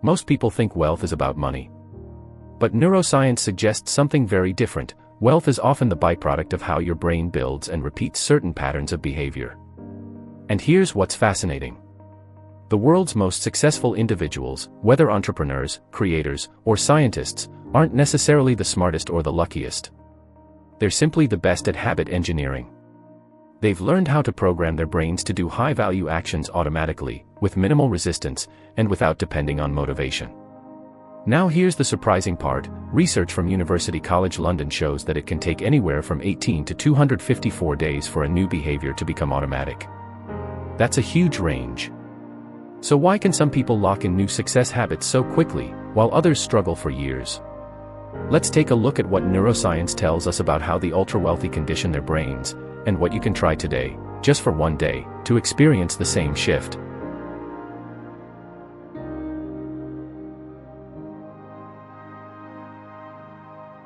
Most people think wealth is about money. But neuroscience suggests something very different. Wealth is often the byproduct of how your brain builds and repeats certain patterns of behavior. And here's what's fascinating. The world's most successful individuals, whether entrepreneurs, creators, or scientists, aren't necessarily the smartest or the luckiest. They're simply the best at habit engineering. They've learned how to program their brains to do high-value actions automatically, with minimal resistance, and without depending on motivation. Now here's the surprising part. Research from University College London shows that it can take anywhere from 18 to 254 days for a new behavior to become automatic. That's a huge range. So why can some people lock in new success habits so quickly, while others struggle for years? Let's take a look at what neuroscience tells us about how the ultra-wealthy condition their brains, and what you can try today, just for one day, to experience the same shift.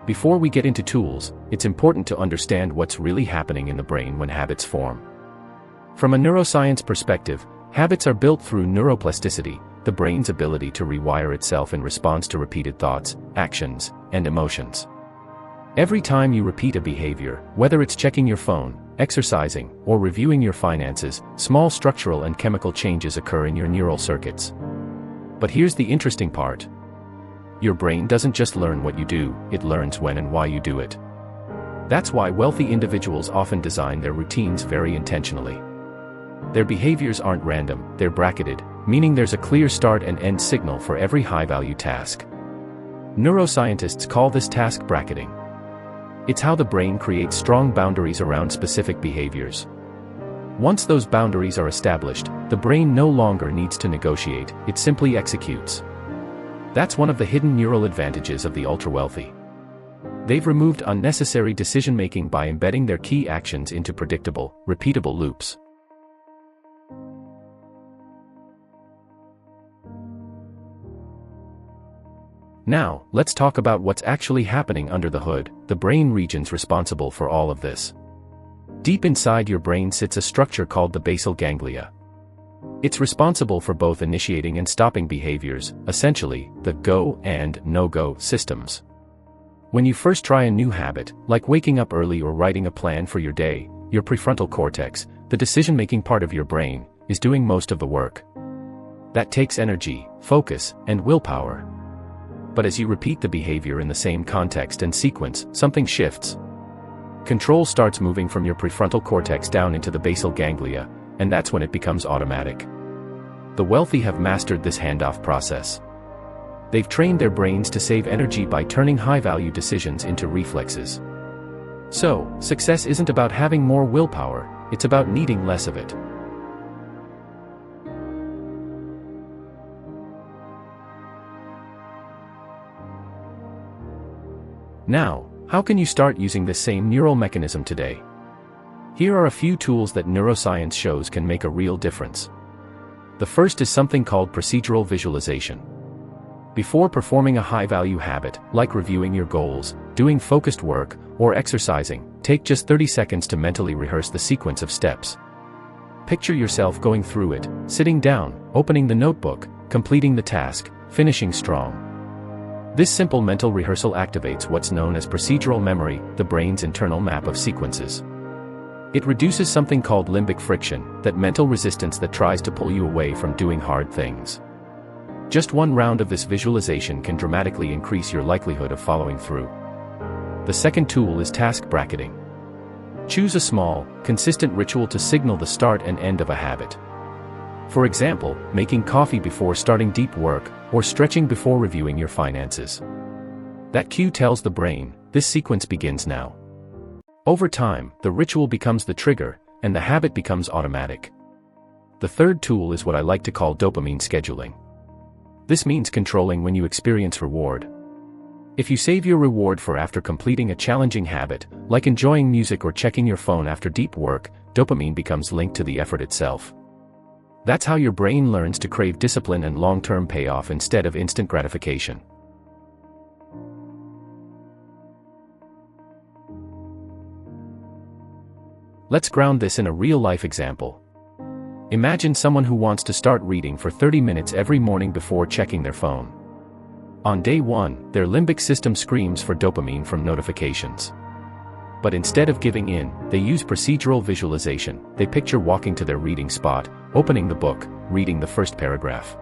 Before we get into tools, it's important to understand what's really happening in the brain when habits form. From a neuroscience perspective, habits are built through neuroplasticity, the brain's ability to rewire itself in response to repeated thoughts, actions, and emotions. Every time you repeat a behavior, whether it's checking your phone, exercising, or reviewing your finances, small structural and chemical changes occur in your neural circuits. But here's the interesting part. Your brain doesn't just learn what you do, it learns when and why you do it. That's why wealthy individuals often design their routines very intentionally. Their behaviors aren't random, they're bracketed, meaning there's a clear start and end signal for every high-value task. Neuroscientists call this task bracketing. It's how the brain creates strong boundaries around specific behaviors. Once those boundaries are established, the brain no longer needs to negotiate, it simply executes. That's one of the hidden neural advantages of the ultra-wealthy. They've removed unnecessary decision-making by embedding their key actions into predictable, repeatable loops. Now, let's talk about what's actually happening under the hood, the brain regions responsible for all of this. Deep inside your brain sits a structure called the basal ganglia. It's responsible for both initiating and stopping behaviors, essentially, the go and no-go systems. When you first try a new habit, like waking up early or writing a plan for your day, your prefrontal cortex, the decision-making part of your brain, is doing most of the work. That takes energy, focus, and willpower. But as you repeat the behavior in the same context and sequence, something shifts. Control starts moving from your prefrontal cortex down into the basal ganglia, and that's when it becomes automatic. The wealthy have mastered this handoff process. They've trained their brains to save energy by turning high-value decisions into reflexes. So, success isn't about having more willpower, it's about needing less of it. Now, how can you start using this same neural mechanism today? Here are a few tools that neuroscience shows can make a real difference. The first is something called procedural visualization. Before performing a high-value habit, like reviewing your goals, doing focused work, or exercising, take just 30 seconds to mentally rehearse the sequence of steps. Picture yourself going through it, sitting down, opening the notebook, completing the task, finishing strong. This simple mental rehearsal activates what's known as procedural memory, the brain's internal map of sequences. It reduces something called limbic friction, that mental resistance that tries to pull you away from doing hard things. Just one round of this visualization can dramatically increase your likelihood of following through. The second tool is task bracketing. Choose a small, consistent ritual to signal the start and end of a habit. For example, making coffee before starting deep work, or stretching before reviewing your finances. That cue tells the brain, this sequence begins now. Over time, the ritual becomes the trigger, and the habit becomes automatic. The third tool is what I like to call dopamine scheduling. This means controlling when you experience reward. If you save your reward for after completing a challenging habit, like enjoying music or checking your phone after deep work, dopamine becomes linked to the effort itself. That's how your brain learns to crave discipline and long-term payoff instead of instant gratification. Let's ground this in a real-life example. Imagine someone who wants to start reading for 30 minutes every morning before checking their phone. On day 1, their limbic system screams for dopamine from notifications. But instead of giving in, they use procedural visualization. They picture walking to their reading spot, opening the book, reading the first paragraph.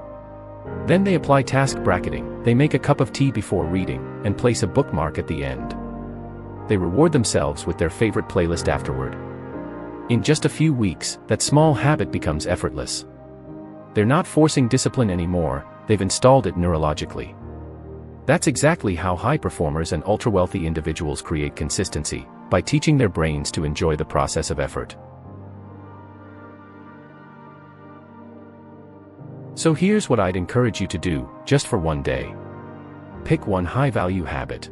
Then they apply task bracketing. They make a cup of tea before reading, and place a bookmark at the end. They reward themselves with their favorite playlist afterward. In just a few weeks, that small habit becomes effortless. They're not forcing discipline anymore, they've installed it neurologically. That's exactly how high performers and ultra-wealthy individuals create consistency, by teaching their brains to enjoy the process of effort. So here's what I'd encourage you to do, just for one day. Pick one high-value habit.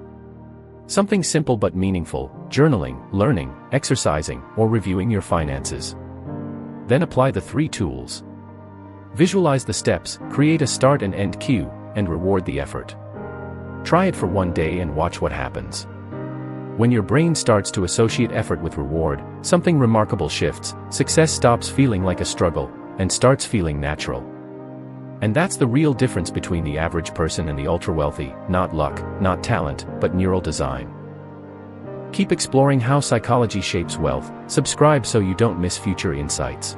Something simple but meaningful: journaling, learning, exercising, or reviewing your finances. Then apply the 3 tools. Visualize the steps, create a start and end cue, and reward the effort. Try it for one day and watch what happens. When your brain starts to associate effort with reward, something remarkable shifts. Success stops feeling like a struggle, and starts feeling natural. And that's the real difference between the average person and the ultra-wealthy: not luck, not talent, but neural design. Keep exploring how psychology shapes wealth. Subscribe so you don't miss future insights.